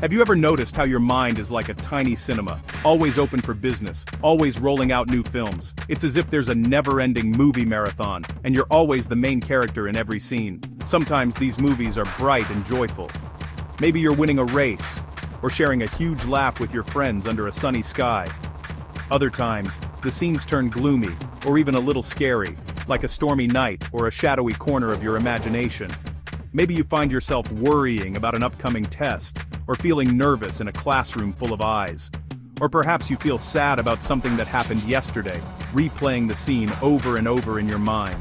Have you ever noticed how your mind is like a tiny cinema, always open for business, always rolling out new films? It's as if there's a never-ending movie marathon, and you're always the main character in every scene. Sometimes these movies are bright and joyful. Maybe you're winning a race, or sharing a huge laugh with your friends under a sunny sky. Other times, the scenes turn gloomy, or even a little scary, like a stormy night or a shadowy corner of your imagination. Maybe you find yourself worrying about an upcoming test, or feeling nervous in a classroom full of eyes. Or perhaps you feel sad about something that happened yesterday, replaying the scene over and over in your mind.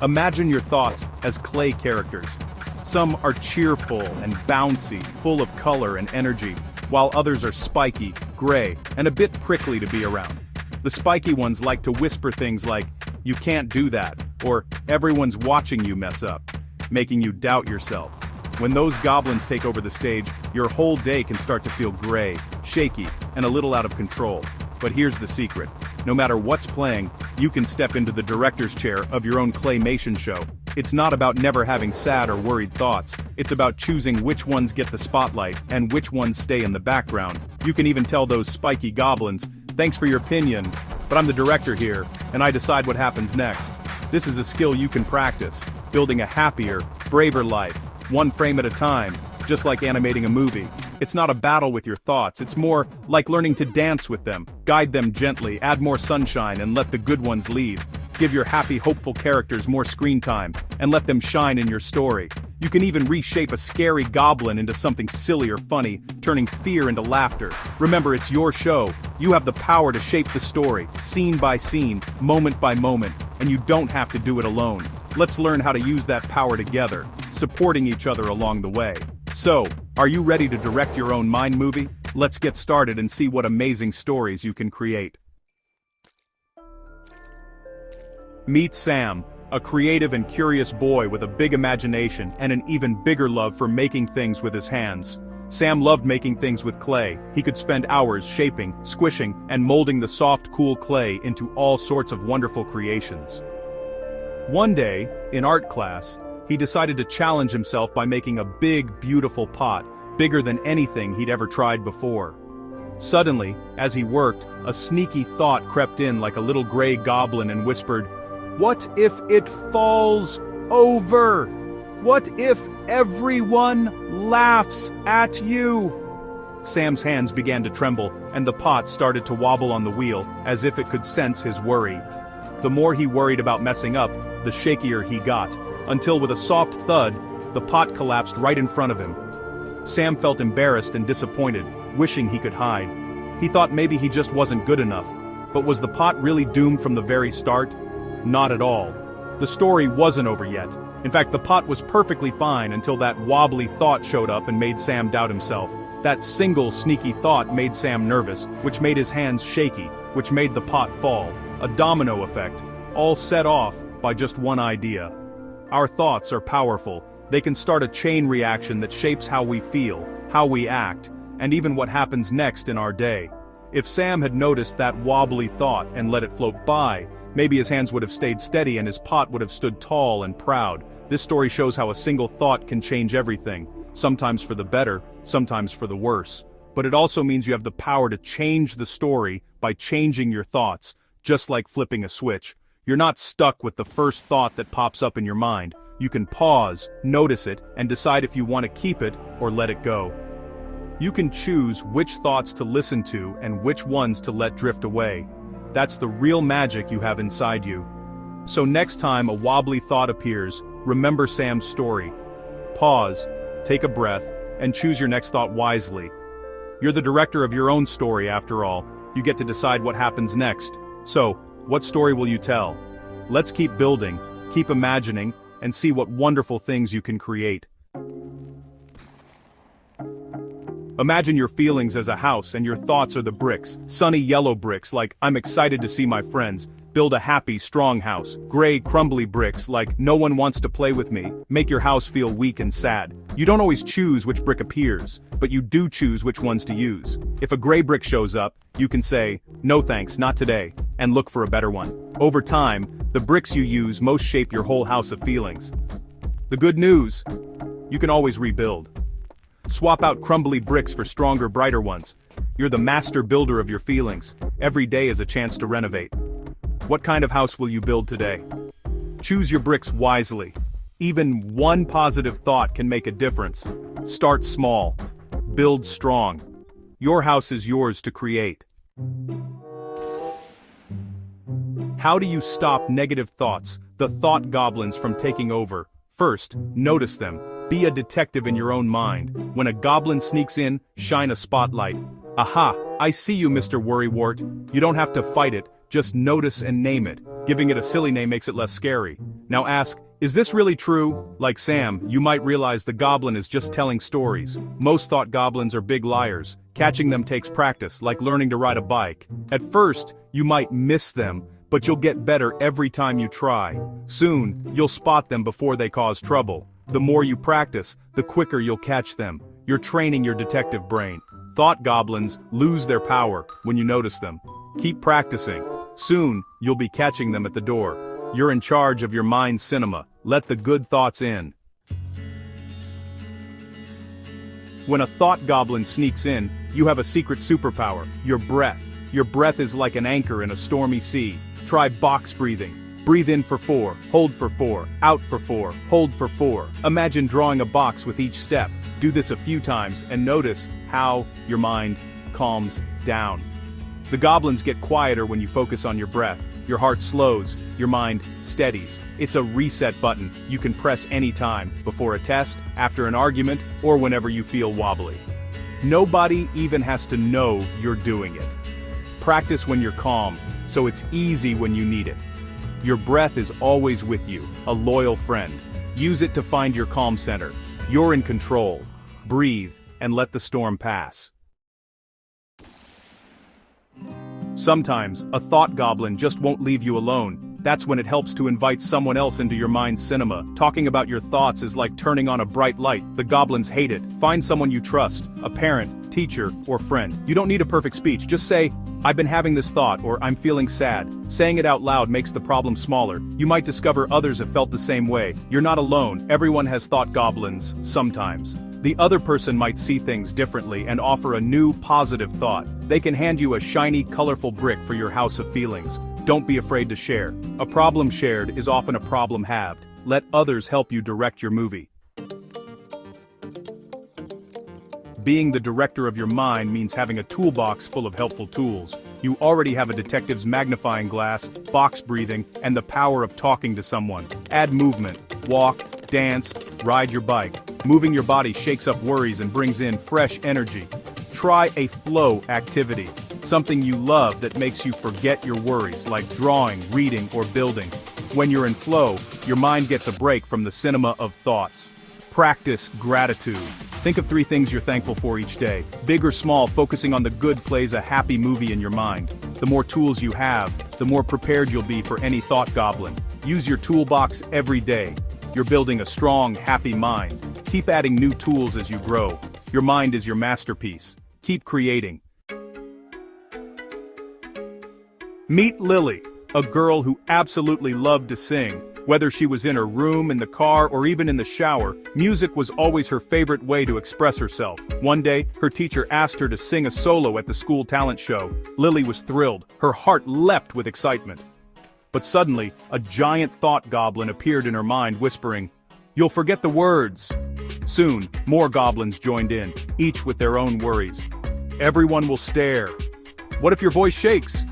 Imagine your thoughts as clay characters. Some are cheerful and bouncy, full of color and energy, while others are spiky, gray, and a bit prickly to be around. The spiky ones like to whisper things like, "You can't do that," or "Everyone's watching you mess up," making you doubt yourself. When those goblins take over the stage, your whole day can start to feel gray, shaky, and a little out of control. But here's the secret. No matter what's playing, you can step into the director's chair of your own Claymation show. It's not about never having sad or worried thoughts. It's about choosing which ones get the spotlight and which ones stay in the background. You can even tell those spiky goblins, "Thanks for your opinion, but I'm the director here, and I decide what happens next." This is a skill you can practice, building a happier, braver life, one frame at a time, just like animating a movie. It's not a battle with your thoughts, it's more like learning to dance with them, guide them gently, add more sunshine, and let the good ones lead. Give your happy, hopeful characters more screen time, and let them shine in your story. You can even reshape a scary goblin into something silly or funny, turning fear into laughter. Remember, it's your show. You have the power to shape the story, scene by scene, moment by moment, and you don't have to do it alone. Let's learn how to use that power together, supporting each other along the way. So, are you ready to direct your own mind movie? Let's get started and see what amazing stories you can create. Meet Sam, a creative and curious boy with a big imagination and an even bigger love for making things with his hands. Sam loved making things with clay. He could spend hours shaping, squishing, and molding the soft, cool clay into all sorts of wonderful creations. One day, in art class, he decided to challenge himself by making a big, beautiful pot, bigger than anything he'd ever tried before. Suddenly, as he worked, a sneaky thought crept in like a little gray goblin and whispered, "What if it falls over? What if everyone laughs at you?" Sam's hands began to tremble, and the pot started to wobble on the wheel, as if it could sense his worry. The more he worried about messing up, the shakier he got, until with a soft thud, the pot collapsed right in front of him. Sam felt embarrassed and disappointed, wishing he could hide. He thought maybe he just wasn't good enough. But was the pot really doomed from the very start? Not at all. The story wasn't over yet. In fact, the pot was perfectly fine until that wobbly thought showed up and made Sam doubt himself. That single sneaky thought made Sam nervous, which made his hands shaky, which made the pot fall. A domino effect, all set off by just one idea. Our thoughts are powerful. They can start a chain reaction that shapes how we feel, how we act, and even what happens next in our day. If Sam had noticed that wobbly thought and let it float by, maybe his hands would have stayed steady and his pot would have stood tall and proud. This story shows how a single thought can change everything, sometimes for the better, sometimes for the worse. But it also means you have the power to change the story by changing your thoughts, just like flipping a switch. You're not stuck with the first thought that pops up in your mind. You can pause, notice it, and decide if you want to keep it or let it go. You can choose which thoughts to listen to and which ones to let drift away. That's the real magic you have inside you. So next time a wobbly thought appears, remember Sam's story. Pause, take a breath, and choose your next thought wisely. You're the director of your own story after all. You get to decide what happens next. So, what story will you tell? Let's keep building, keep imagining, and see what wonderful things you can create. Imagine your feelings as a house and your thoughts are the bricks. Sunny yellow bricks like, "I'm excited to see my friends." Build a happy, strong house. Gray, crumbly bricks like, "No one wants to play with me." Make your house feel weak and sad. You don't always choose which brick appears, but you do choose which ones to use. If a gray brick shows up, you can say, "No thanks, not today," and look for a better one. Over time, the bricks you use most shape your whole house of feelings. The good news, you can always rebuild. Swap out crumbly bricks for stronger, brighter ones. You're the master builder of your feelings. Every day is a chance to renovate. What kind of house will you build today? Choose your bricks wisely. Even one positive thought can make a difference. Start small. Build strong. Your house is yours to create. How do you stop negative thoughts, the thought goblins, from taking over? First, notice them. Be a detective in your own mind. When a goblin sneaks in, shine a spotlight. Aha, I see you, Mr. Worrywart. You don't have to fight it, just notice and name it. Giving it a silly name makes it less scary. Now ask, is this really true? Like Sam, you might realize the goblin is just telling stories. Most thought goblins are big liars. Catching them takes practice, like learning to ride a bike. At first, you might miss them, but you'll get better every time you try. Soon, you'll spot them before they cause trouble. The more you practice, the quicker you'll catch them. You're training your detective brain. Thought goblins lose their power when you notice them. Keep practicing. Soon, you'll be catching them at the door. You're in charge of your mind's cinema. Let the good thoughts in. When a thought goblin sneaks in, you have a secret superpower, your breath. Your breath is like an anchor in a stormy sea. Try box breathing. Breathe in for 4, hold for 4, out for 4, hold for 4. Imagine drawing a box with each step. Do this a few times and notice how your mind calms down. The goblins get quieter when you focus on your breath. Your heart slows, your mind steadies. It's a reset button you can press anytime, before a test, after an argument, or whenever you feel wobbly. Nobody even has to know you're doing it. Practice when you're calm, so it's easy when you need it. Your breath is always with you, a loyal friend. Use it to find your calm center. You're in control. Breathe, and let the storm pass. Sometimes, a thought goblin just won't leave you alone. That's when it helps to invite someone else into your mind's cinema. Talking about your thoughts is like turning on a bright light. The goblins hate it. Find someone you trust, a parent, teacher, or friend. You don't need a perfect speech, just say, I've been having this thought, or I'm feeling sad. Saying it out loud makes the problem smaller. You might discover others have felt the same way. You're not alone. Everyone has thought goblins, sometimes. The other person might see things differently and offer a new, positive thought. They can hand you a shiny, colorful brick for your house of feelings. Don't be afraid to share. A problem shared is often a problem halved. Let others help you direct your movie. Being the director of your mind means having a toolbox full of helpful tools. You already have a detective's magnifying glass, box breathing, and the power of talking to someone. Add movement. Walk, dance, ride your bike. Moving your body shakes up worries and brings in fresh energy. Try a flow activity. Something you love that makes you forget your worries, like drawing, reading, or building. When you're in flow, your mind gets a break from the cinema of thoughts. Practice gratitude. Think of 3 things you're thankful for each day. Big or small, focusing on the good plays a happy movie in your mind. The more tools you have, the more prepared you'll be for any thought goblin. Use your toolbox every day. You're building a strong, happy mind. Keep adding new tools as you grow. Your mind is your masterpiece. Keep creating. Meet Lily, a girl who absolutely loved to sing. Whether she was in her room, in the car, or even in the shower, music was always her favorite way to express herself. One day, her teacher asked her to sing a solo at the school talent show. Lily was thrilled. Her heart leapt with excitement. But suddenly, a giant thought goblin appeared in her mind, whispering, "You'll forget the words." Soon, more goblins joined in, each with their own worries. Everyone will stare. What if your voice shakes?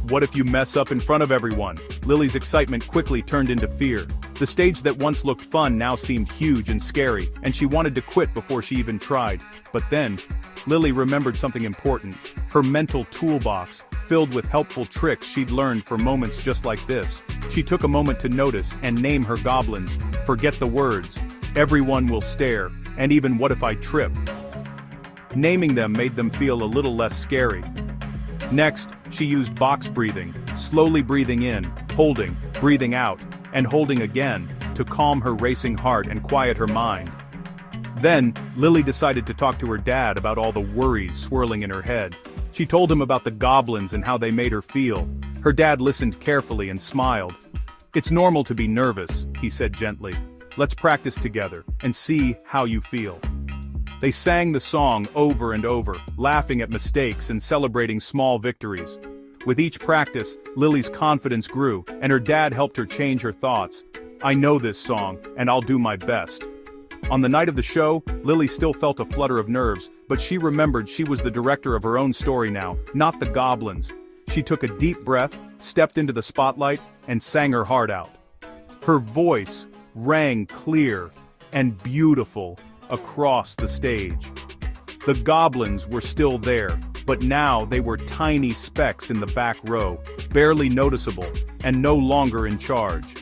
What if you mess up in front of everyone? Lily's excitement quickly turned into fear. The stage that once looked fun now seemed huge and scary, and she wanted to quit before she even tried. But then, Lily remembered something important. Her mental toolbox, filled with helpful tricks she'd learned for moments just like this. She took a moment to notice and name her goblins. Forget the words. Everyone will stare. And even what if I trip? Naming them made them feel a little less scary. Next, she used box breathing, slowly breathing in, holding, breathing out, and holding again, to calm her racing heart and quiet her mind. Then, Lily decided to talk to her dad about all the worries swirling in her head. She told him about the goblins and how they made her feel. Her dad listened carefully and smiled. "It's normal to be nervous," he said gently. "Let's practice together and see how you feel." They sang the song over and over, laughing at mistakes and celebrating small victories. With each practice, Lily's confidence grew, and her dad helped her change her thoughts. "I know this song, and I'll do my best." On the night of the show, Lily still felt a flutter of nerves, but she remembered she was the director of her own story now, not the goblins. She took a deep breath, stepped into the spotlight, and sang her heart out. Her voice rang clear and beautiful across the stage. The goblins were still there, but now they were tiny specks in the back row, barely noticeable, and no longer in charge.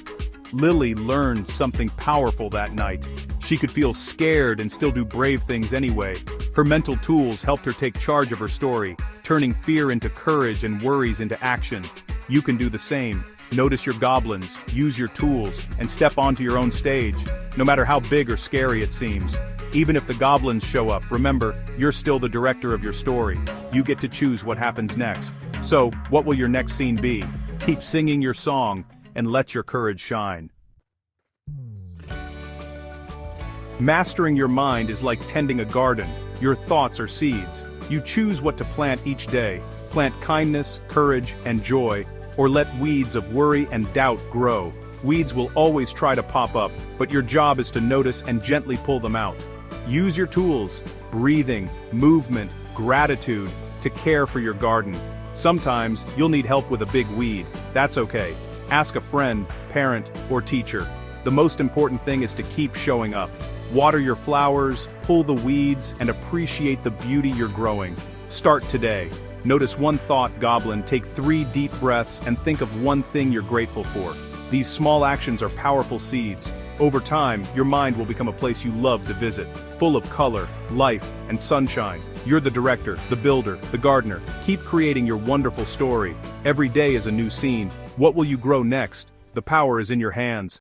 Lily learned something powerful that night. She could feel scared and still do brave things anyway. Her mental tools helped her take charge of her story, turning fear into courage and worries into action. You can do the same. Notice your goblins, use your tools, and step onto your own stage, no matter how big or scary it seems. Even if the goblins show up, remember, you're still the director of your story. You get to choose what happens next. So, what will your next scene be? Keep singing your song, and let your courage shine. Mastering your mind is like tending a garden. Your thoughts are seeds. You choose what to plant each day. Plant kindness, courage, and joy, or let weeds of worry and doubt grow. Weeds will always try to pop up, but your job is to notice and gently pull them out. Use your tools, breathing, movement, gratitude, to care for your garden. Sometimes, you'll need help with a big weed. That's okay. Ask a friend, parent, or teacher. The most important thing is to keep showing up. Water your flowers, pull the weeds, and appreciate the beauty you're growing. Start today. Notice one thought, goblin, take 3 deep breaths, and think of one thing you're grateful for. These small actions are powerful seeds. Over time, your mind will become a place you love to visit, full of color, life, and sunshine. You're the director, the builder, the gardener. Keep creating your wonderful story. Every day is a new scene. What will you grow next? The power is in your hands.